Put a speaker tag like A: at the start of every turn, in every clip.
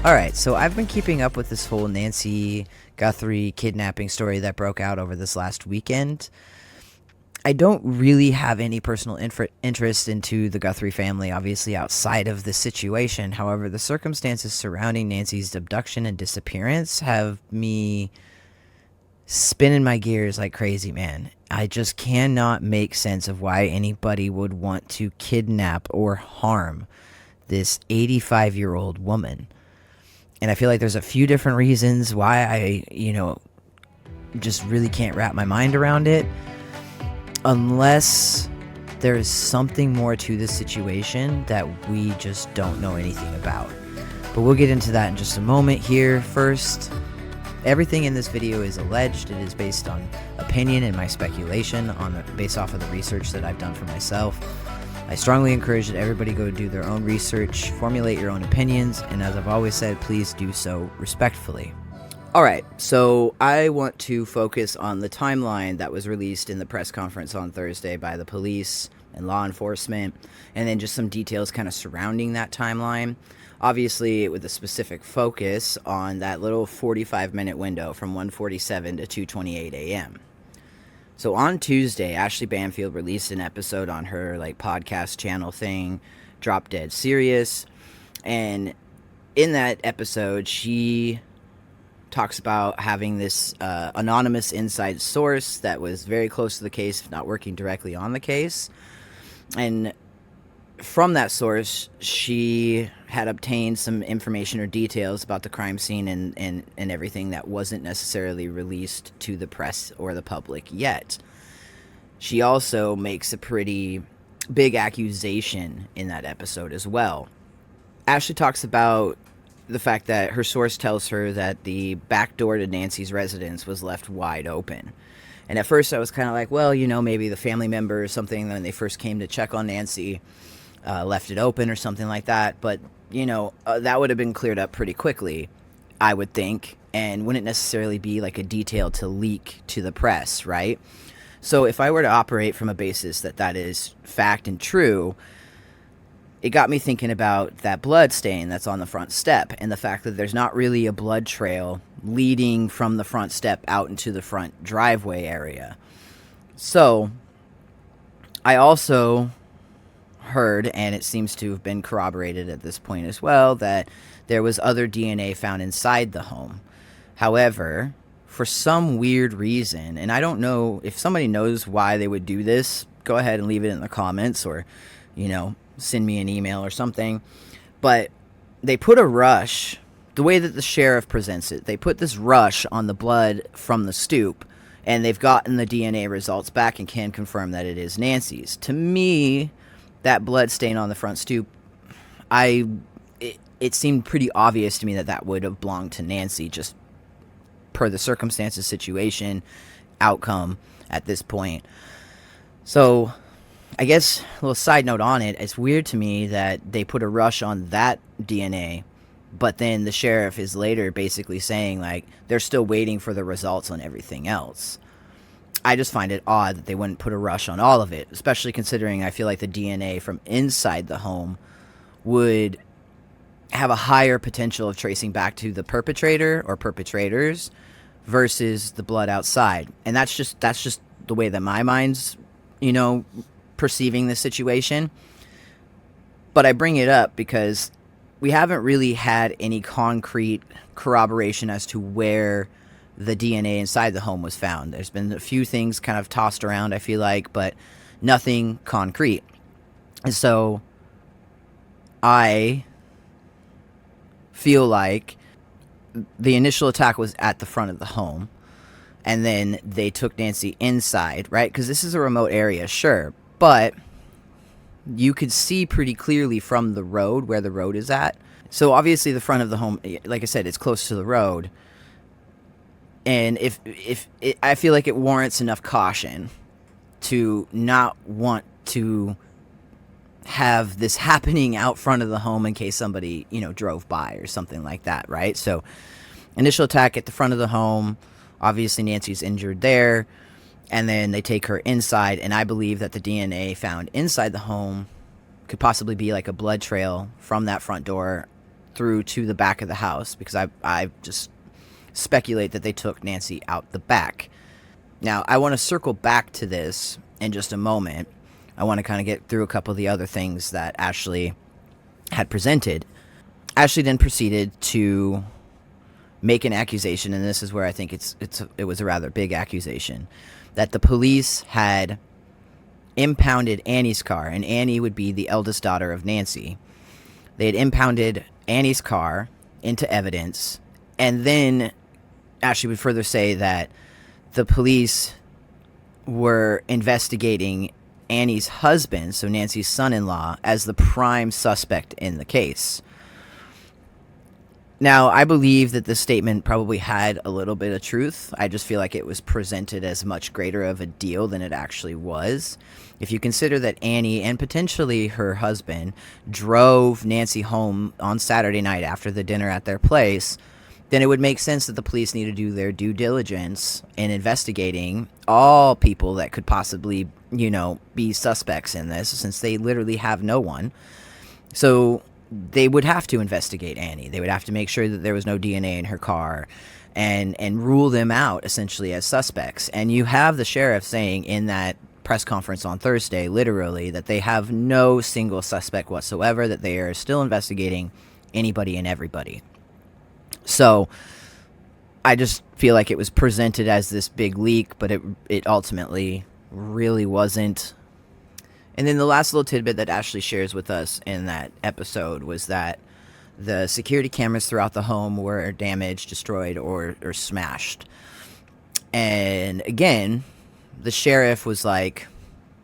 A: Alright, so I've been keeping up with this whole Nancy Guthrie kidnapping story that broke out over this last weekend. I don't really have any personal interest into the Guthrie family, obviously, outside of the situation. However, the circumstances surrounding Nancy's abduction and disappearance have me spinning my gears like crazy, man. I just cannot make sense of why anybody would want to kidnap or harm this 85-year-old woman. And I feel like there's a few different reasons why I, just really can't wrap my mind around it. Unless there's something more to this situation that we just don't know anything about. But we'll get into that in just a moment here. First, everything in this video is alleged. It is based on opinion and my speculation based off of the research that I've done for myself. I strongly encourage that everybody go do their own research, formulate your own opinions, and as I've always said, please do so respectfully. Alright, so I want to focus on the timeline that was released in the press conference on Thursday by the police and law enforcement, and then just some details kind of surrounding that timeline. Obviously, with a specific focus on that little 45-minute window from 1:47 to 2:28 a.m. So on Tuesday, Ashley Banfield released an episode on her podcast channel thing, Drop Dead Serious, and in that episode, she talks about having this anonymous inside source that was very close to the case, if not working directly on the case. And from that source, she had obtained some information or details about the crime scene and everything that wasn't necessarily released to the press or the public yet. She also makes a pretty big accusation in that episode as well. Ashley talks about the fact that her source tells her that the back door to Nancy's residence was left wide open. And at first I was kind of like, well, maybe the family member or something when they first came to check on Nancy left it open or something like that. But, that would have been cleared up pretty quickly, I would think, and wouldn't necessarily be like a detail to leak to the press, right? So if I were to operate from a basis that is fact and true, it got me thinking about that blood stain that's on the front step and the fact that there's not really a blood trail leading from the front step out into the front driveway area. So I also heard, and it seems to have been corroborated at this point as well, that there was other DNA found inside the home. However, for some weird reason, and I don't know if somebody knows why they would do this, go ahead and leave it in the comments or, send me an email or something. But they put a rush, the way that the sheriff presents it, they put this rush on the blood from the stoop, and they've gotten the DNA results back and can confirm that it is Nancy's. To me, that blood stain on the front stoop, it seemed pretty obvious to me that would have belonged to Nancy, just per the circumstances, situation, outcome at this point. So I guess a little side note on it, it's weird to me that they put a rush on that DNA, but then the sheriff is later basically saying they're still waiting for the results on everything else. I just find it odd that they wouldn't put a rush on all of it, especially considering I feel like the DNA from inside the home would have a higher potential of tracing back to the perpetrator or perpetrators versus the blood outside. And that's just the way that my mind's, perceiving the situation. But I bring it up because we haven't really had any concrete corroboration as to where the DNA inside the home was found. There's been a few things kind of tossed around, I feel like, but nothing concrete. And so I feel like the initial attack was at the front of the home, and then they took Nancy inside, right? Because this is a remote area, sure, but you could see pretty clearly from the road where the road is at. So obviously the front of the home, like I said, it's close to the road. And I feel like it warrants enough caution to not want to have this happening out front of the home in case somebody, drove by or something like that, right? So initial attack at the front of the home. Obviously Nancy's injured there. And then they take her inside, and I believe that the DNA found inside the home could possibly be like a blood trail from that front door through to the back of the house, because I just speculate that they took Nancy out the back. Now, I want to circle back to this in just a moment. I want to kind of get through a couple of the other things that Ashley had presented. Ashley then proceeded to make an accusation, and this is where I think it was a rather big accusation, that the police had impounded Annie's car, and Annie would be the eldest daughter of Nancy. They had impounded Annie's car into evidence, and then Ashley would further say that the police were investigating Annie's husband, so Nancy's son-in-law, as the prime suspect in the case. Now, I believe that this statement probably had a little bit of truth. I just feel like it was presented as much greater of a deal than it actually was. If you consider that Annie and potentially her husband drove Nancy home on Saturday night after the dinner at their place, then it would make sense that the police need to do their due diligence in investigating all people that could possibly, be suspects in this, since they literally have no one. So they would have to investigate Annie. They would have to make sure that there was no DNA in her car and rule them out essentially as suspects. And you have the sheriff saying in that press conference on Thursday, literally, that they have no single suspect whatsoever, that they are still investigating anybody and everybody. So I just feel like it was presented as this big leak, but it ultimately really wasn't. And then the last little tidbit that Ashley shares with us in that episode was that the security cameras throughout the home were damaged, destroyed, or smashed. And again, the sheriff was like,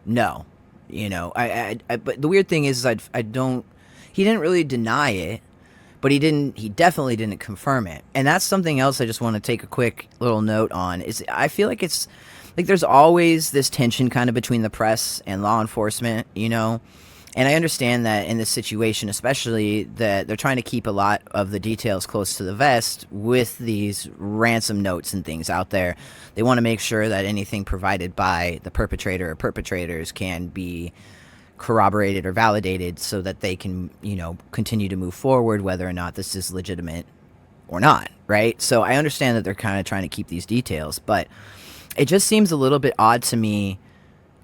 A: no, but the weird thing is he didn't really deny it, but he definitely didn't confirm it. And that's something else I just want to take a quick little note on, is I feel like it's like there's always this tension kind of between the press and law enforcement, and I understand that in this situation, especially, that they're trying to keep a lot of the details close to the vest with these ransom notes and things out there. They want to make sure that anything provided by the perpetrator or perpetrators can be corroborated or validated so that they can, continue to move forward, whether or not this is legitimate or not, right? So I understand that they're kind of trying to keep these details, but it just seems a little bit odd to me,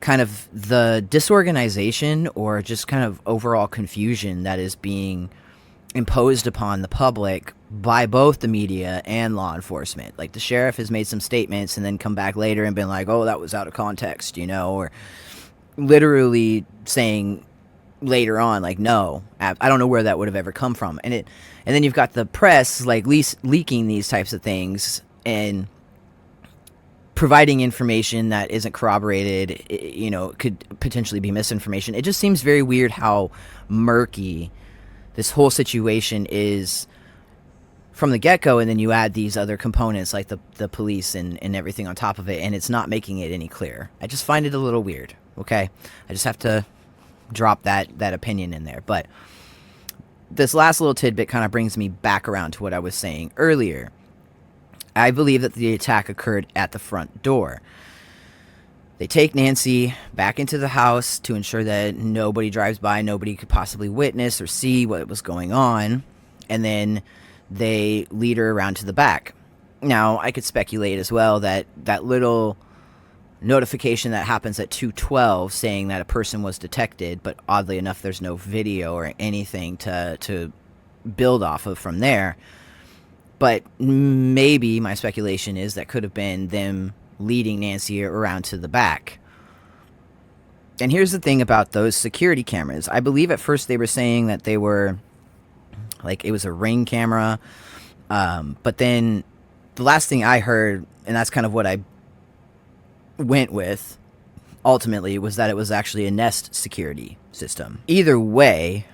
A: kind of the disorganization or just kind of overall confusion that is being imposed upon the public by both the media and law enforcement. Like, the sheriff has made some statements and then come back later and been like, oh, that was out of context, or literally saying later on, like, no, I don't know where that would have ever come from. And then you've got the press like leaking these types of things and providing information that isn't corroborated, could potentially be misinformation. It just seems very weird how murky this whole situation is from the get-go, and then you add these other components like the police and everything on top of it, and it's not making it any clearer. I just find it a little weird, okay? I just have to drop that opinion in there. But this last little tidbit kind of brings me back around to what I was saying earlier. I believe that the attack occurred at the front door. They take Nancy back into the house to ensure that nobody drives by, nobody could possibly witness or see what was going on, and then they lead her around to the back. Now, I could speculate as well that that little notification that happens at 2:12 saying that a person was detected, but oddly enough, there's no video or anything to build off of from there. But maybe my speculation is that could have been them leading Nancy around to the back. And here's the thing about those security cameras. I believe at first they were saying that they were, like, it was a Ring camera. But then the last thing I heard, and that's kind of what I went with ultimately, was that it was actually a Nest security system. Either way,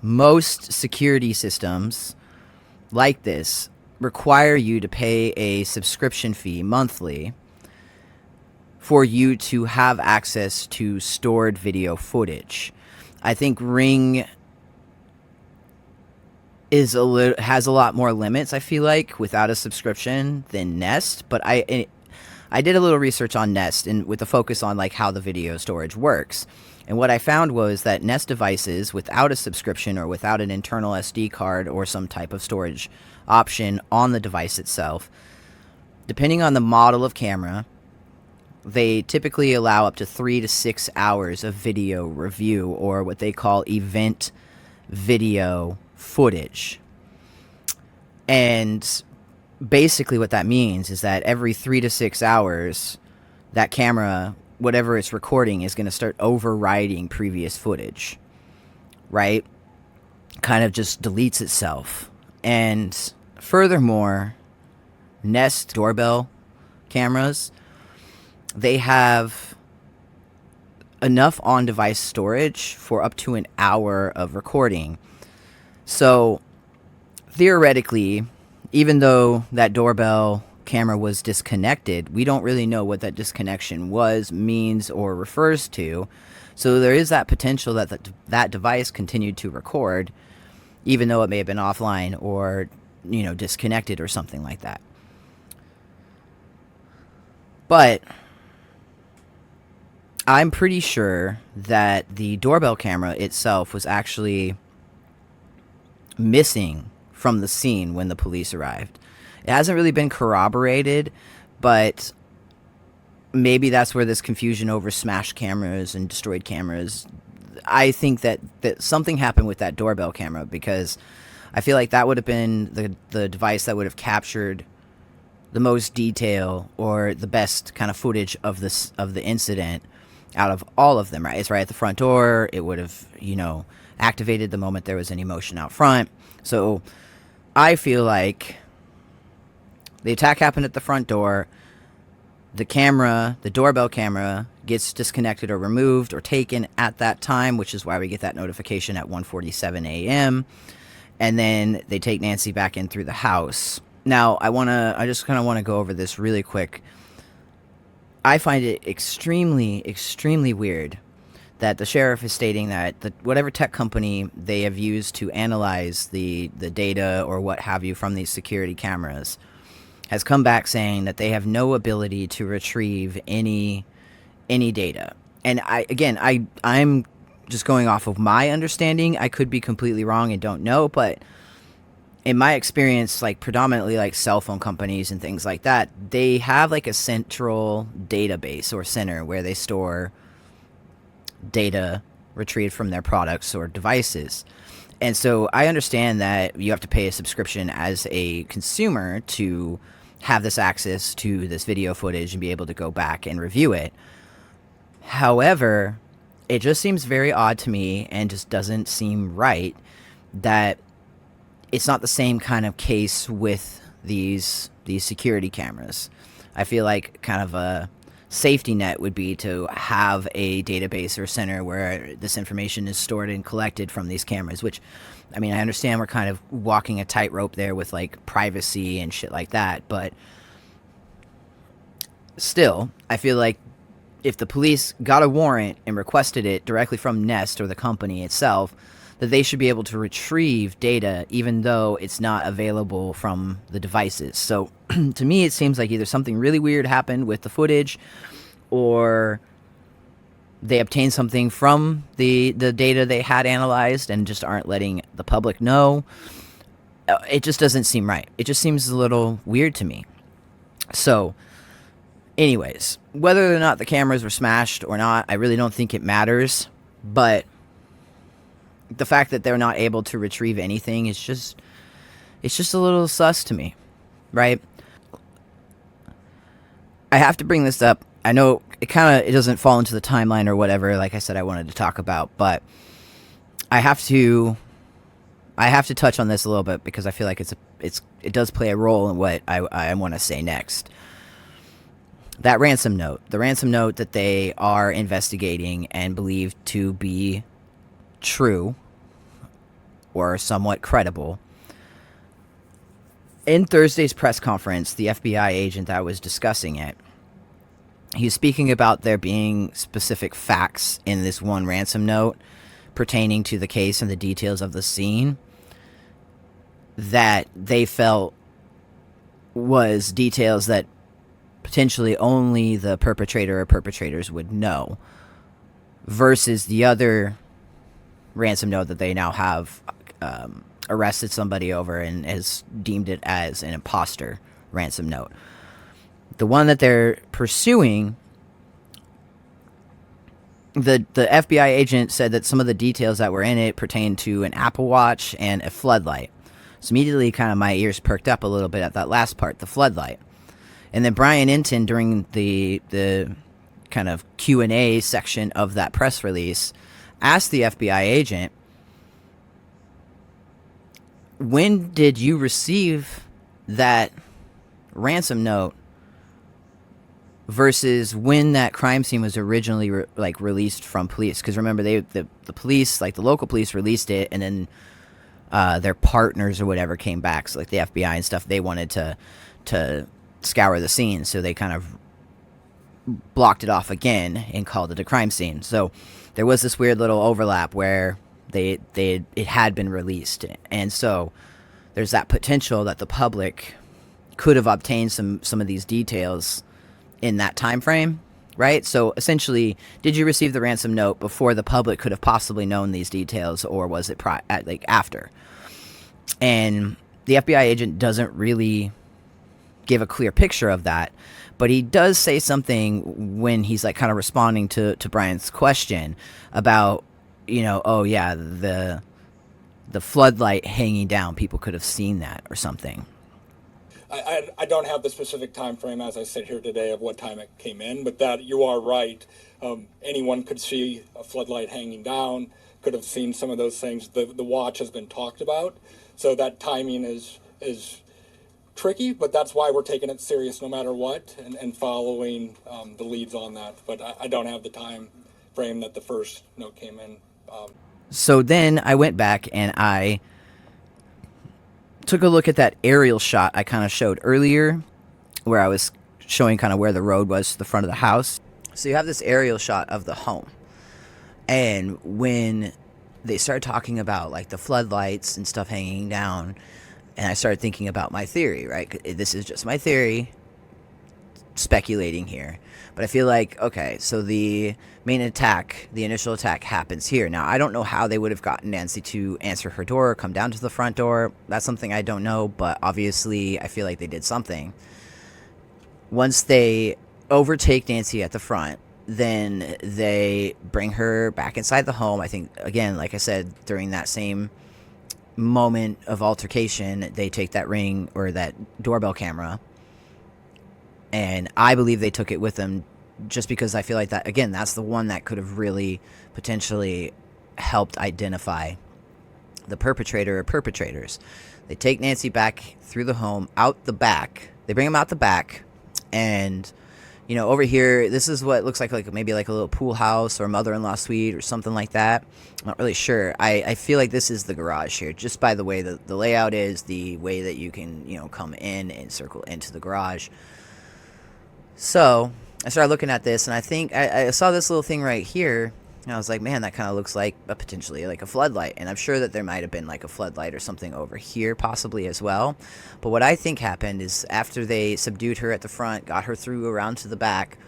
A: most security systems like this require you to pay a subscription fee monthly for you to have access to stored video footage. I think Ring has a lot more limits, I feel like, without a subscription than Nest. But I did a little research on Nest, and with a focus on like how the video storage works. And what I found was that Nest devices without a subscription or without an internal SD card or some type of storage option on the device itself, depending on the model of camera, they typically allow up to 3 to 6 hours of video review, or what they call event video footage. And basically what that means is that every 3 to 6 hours, that camera, whatever it's recording, is going to start overriding previous footage, right? Kind of just deletes itself. And furthermore, Nest doorbell cameras, they have enough on-device storage for up to an hour of recording. So theoretically, even though that doorbell camera was disconnected, we don't really know what that disconnection was, means, or refers to. So there is that potential that that device continued to record, even though it may have been offline or, disconnected or something like that. But I'm pretty sure that the doorbell camera itself was actually missing from the scene when the police arrived. It hasn't really been corroborated, but maybe that's where this confusion over smashed cameras and destroyed cameras. I think that something happened with that doorbell camera, because I feel like that would have been the device that would have captured the most detail or the best kind of footage of the incident out of all of them, right? It's right at the front door. It would have, activated the moment there was any motion out front. So I feel like the attack happened at the front door. The doorbell camera, gets disconnected or removed or taken at that time, which is why we get that notification at 1:47 a.m. And then they take Nancy back in through the house. Now, I just kind of want to go over this really quick. I find it extremely, extremely weird that the sheriff is stating that whatever tech company they have used to analyze the data or what have you from these security cameras has come back saying that they have no ability to retrieve any data. And I'm just going off of my understanding. I could be completely wrong and don't know, but in my experience, like predominantly like cell phone companies and things like that, they have like a central database or center where they store data retrieved from their products or devices. And so I understand that you have to pay a subscription as a consumer to have this access to this video footage and be able to go back and review it. However, it just seems very odd to me and just doesn't seem right that it's not the same kind of case with these security cameras. I feel like kind of a safety net would be to have a database or center where this information is stored and collected from these cameras, which, I mean, I understand we're kind of walking a tightrope there with like privacy and shit like that, but still, I feel like if the police got a warrant and requested it directly from Nest or the company itself, that they should be able to retrieve data even though it's not available from the devices. So to me, it seems like either something really weird happened with the footage, or they obtained something from the data they had analyzed and just aren't letting the public know. It just doesn't seem right. It just seems a little weird to me. So anyways, whether or not the cameras were smashed or not, I really don't think it matters. But the fact that they're not able to retrieve anything is just, it's just a little sus to me, right? I have to bring this up. I know it doesn't fall into the timeline or whatever, like I said I wanted to talk about, but I have to touch on this a little bit because I feel like it does play a role in what I want to say next. That the ransom note that they are investigating and believe to be true or somewhat credible. In Thursday's press conference, the FBI agent that was discussing it, he was speaking about there being specific facts in this one ransom note pertaining to the case and the details of the scene that they felt was details that potentially only the perpetrator or perpetrators would know. versus the other ransom note that they now have arrested somebody over and has deemed it as an imposter ransom note. The one that they're pursuing, the FBI agent said that some of the details that were in it pertain to an Apple Watch and a floodlight. So immediately kind of my ears perked up a little bit at that last part, the floodlight. And then Brian Inton, during the kind of Q&A section of that press release, asked the FBI agent, when did you receive that ransom note versus when that crime scene was originally released from police? Because remember, the police, like the local police, released it, and then their partners or whatever came back, so like the FBI and stuff, they wanted to scour the scene, so they kind of blocked it off again and called it a crime scene. So there was this weird little overlap where it had been released, and so there's that potential that the public could have obtained some of these details in that time frame, right? So essentially, did you receive the ransom note before the public could have possibly known these details, or was it after? And the FBI agent doesn't really give a clear picture of that, but he does say something when he's like kind of responding to Brian's question about, oh yeah, the floodlight hanging down, people could have seen that or something.
B: I don't have the specific time frame as I sit here today of what time it came in, but that you are right. Anyone could see a floodlight hanging down, could have seen some of those things. The watch has been talked about, so that timing is tricky, but that's why we're taking it serious no matter what, and following the leads on that. But I don't have the time frame that the first note came in.
A: So then I went back and I took a look at that aerial shot I kind of showed earlier, where I was showing kind of where the road was to the front of the house. So you have this aerial shot of the home, and when they started talking about like the floodlights and stuff hanging down, and I started thinking about my theory, right? This is just my theory, speculating here. But I feel like, okay, so the main attack, the initial attack happens here. Now, I don't know how they would have gotten Nancy to answer her door or come down to the front door. That's something I don't know, but obviously I feel like they did something. Once they overtake Nancy at the front, then they bring her back inside the home. I think, again, like I said, during that same moment of altercation, they take that ring or that doorbell camera, and I believe they took it with them just because I feel like that, again, that's the one that could have really potentially helped identify the perpetrator or perpetrators. They take Nancy back through the home, out the back. They bring him out the back, and over here, this is what looks like maybe like a little pool house or mother-in-law suite or something like that. I'm not really sure. I feel like this is the garage here, just by the way the layout is, the way that you can, come in and circle into the garage. So I started looking at this, and I think I saw this little thing right here, and I was like, man, that kind of looks like potentially like a floodlight. And I'm sure that there might have been like a floodlight or something over here possibly as well. But what I think happened is after they subdued her at the front, got her through around to the back,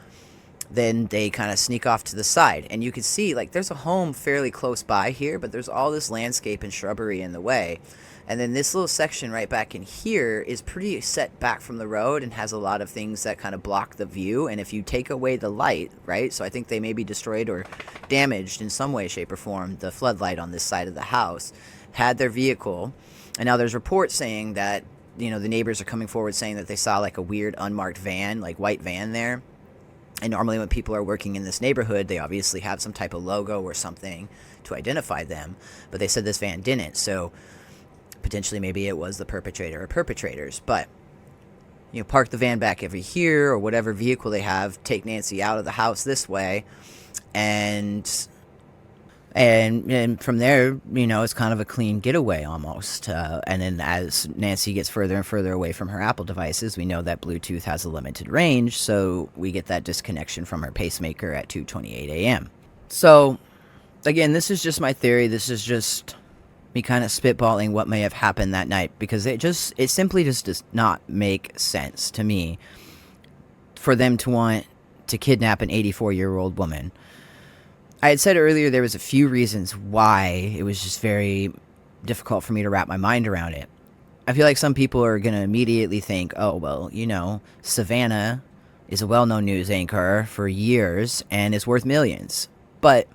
A: then they kind of sneak off to the side. And you can see like there's a home fairly close by here, but there's all this landscape and shrubbery in the way. And then this little section right back in here is pretty set back from the road and has a lot of things that kind of block the view. And if you take away the light, right, so I think they maybe destroyed or damaged in some way, shape, or form the floodlight on this side of the house, had their vehicle. And now there's reports saying that, the neighbors are coming forward saying that they saw like a weird unmarked van, like white van there. And normally when people are working in this neighborhood, they obviously have some type of logo or something to identify them. But they said this van didn't. So potentially maybe it was the perpetrator or perpetrators. But park the van back over here or whatever vehicle they have, take Nancy out of the house this way, and from there, it's kind of a clean getaway almost. And then as Nancy gets further and further away from her Apple devices, we know that Bluetooth has a limited range, so we get that disconnection from her pacemaker at 2:28 a.m. So again, this is just my theory. This is just me kind of spitballing what may have happened that night, because it simply just does not make sense to me for them to want to kidnap an 84-year-old woman. I had said earlier there was a few reasons why it was just very difficult for me to wrap my mind around it. I feel like some people are going to immediately think, oh, well, Savannah is a well-known news anchor for years and is worth millions. But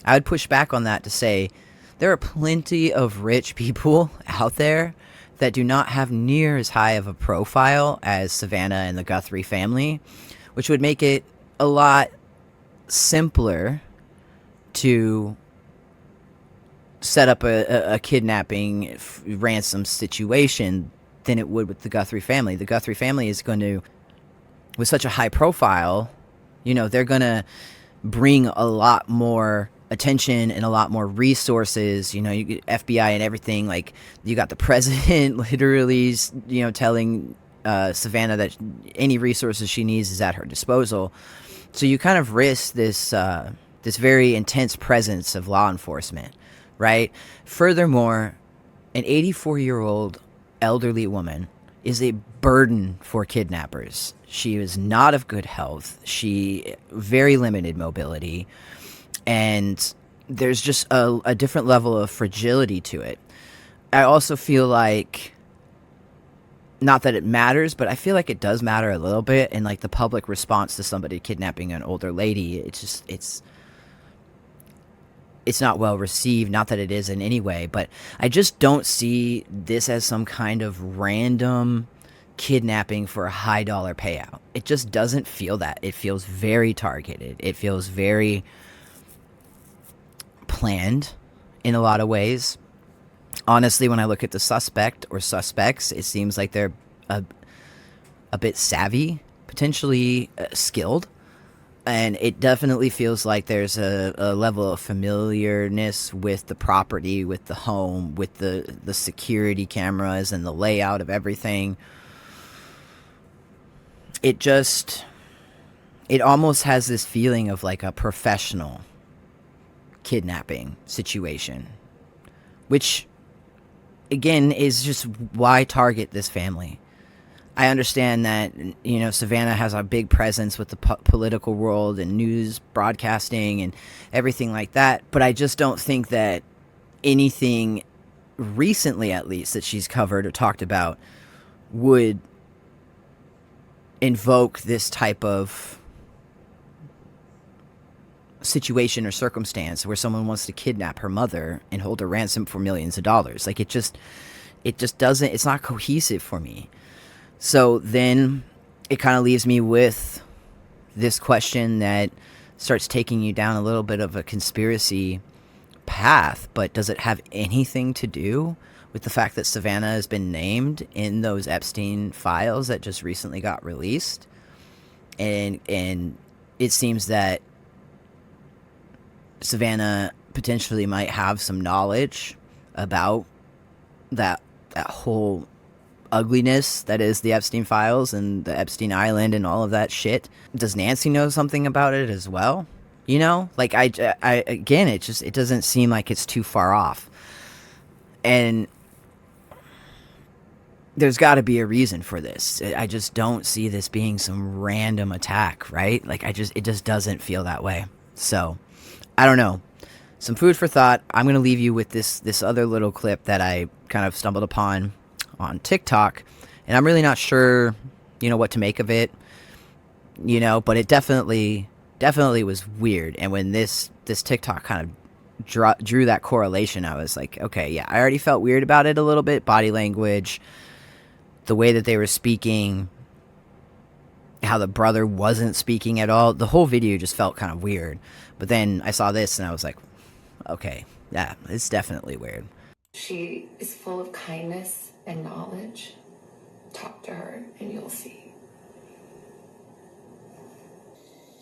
A: I would push back on that to say there are plenty of rich people out there that do not have near as high of a profile as Savannah and the Guthrie family, which would make it a lot simpler to set up a kidnapping ransom situation than it would with the Guthrie family. The Guthrie family is going to, with such a high profile, they're going to bring a lot more attention and a lot more resources. You get FBI and everything. Like, you got the president literally, telling Savannah that any resources she needs is at her disposal. So you kind of risk this this very intense presence of law enforcement, right? Furthermore, an 84-year-old elderly woman is a burden for kidnappers. She is not of good health. She very limited mobility, and there's just a different level of fragility to it. I also feel like, not that it matters, but I feel like it does matter a little bit, and like the public response to somebody kidnapping an older lady, it's not well received. Not that it is in any way, but I just don't see this as some kind of random kidnapping for a high dollar payout. It just doesn't feel that. It feels very targeted. It feels very planned in a lot of ways. Honestly, when I look at the suspect or suspects, it seems like they're a bit savvy, potentially skilled. And it definitely feels like there's a level of familiarness with the property, with the home, with the security cameras and the layout of everything. It almost has this feeling of like a professional kidnapping situation, which, again, is just why target this family. I understand that, Savannah has a big presence with the political world and news broadcasting and everything like that, but I just don't think that anything recently, at least, that she's covered or talked about would invoke this type of situation or circumstance where someone wants to kidnap her mother and hold her ransom for millions of dollars. Like, it just doesn't, it's not cohesive for me. So then it kind of leaves me with this question that starts taking you down a little bit of a conspiracy path, but does it have anything to do with the fact that Savannah has been named in those Epstein files that just recently got released? And it seems that Savannah potentially might have some knowledge about that whole ugliness that is the Epstein files and the Epstein Island and all of that shit. Does Nancy know something about it as well? Like, I again, it doesn't seem like it's too far off. And there's got to be a reason for this. I just don't see this being some random attack, right? Like, it just doesn't feel that way. So, I don't know. Some food for thought. I'm going to leave you with this other little clip that I kind of stumbled upon on TikTok, and I'm really not sure, what to make of it, but it definitely was weird. And when this TikTok kind of drew that correlation, I was like, okay, yeah, I already felt weird about it a little bit. Body language, the way that they were speaking, how the brother wasn't speaking at all. The whole video just felt kind of weird. But then I saw this and I was like, okay, yeah, it's definitely weird.
C: She is full of kindness and knowledge. Talk to her and you'll see.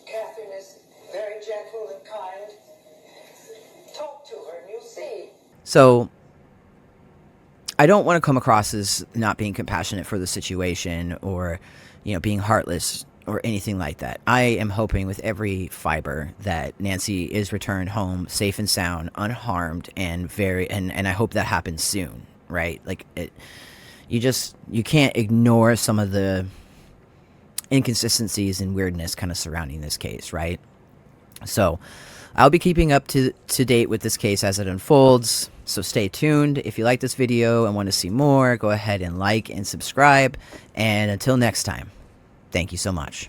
D: Catherine is very gentle and kind. Talk to her and you'll see.
A: So, I don't want to come across as not being compassionate for the situation or, being heartless or anything like that. I am hoping with every fiber that Nancy is returned home safe and sound, unharmed, and I hope that happens soon, right? Like, you can't ignore some of the inconsistencies and weirdness kind of surrounding this case, right? So I'll be keeping up to date with this case as it unfolds. So stay tuned. If you like this video and want to see more, go ahead and like and subscribe. And until next time, thank you so much.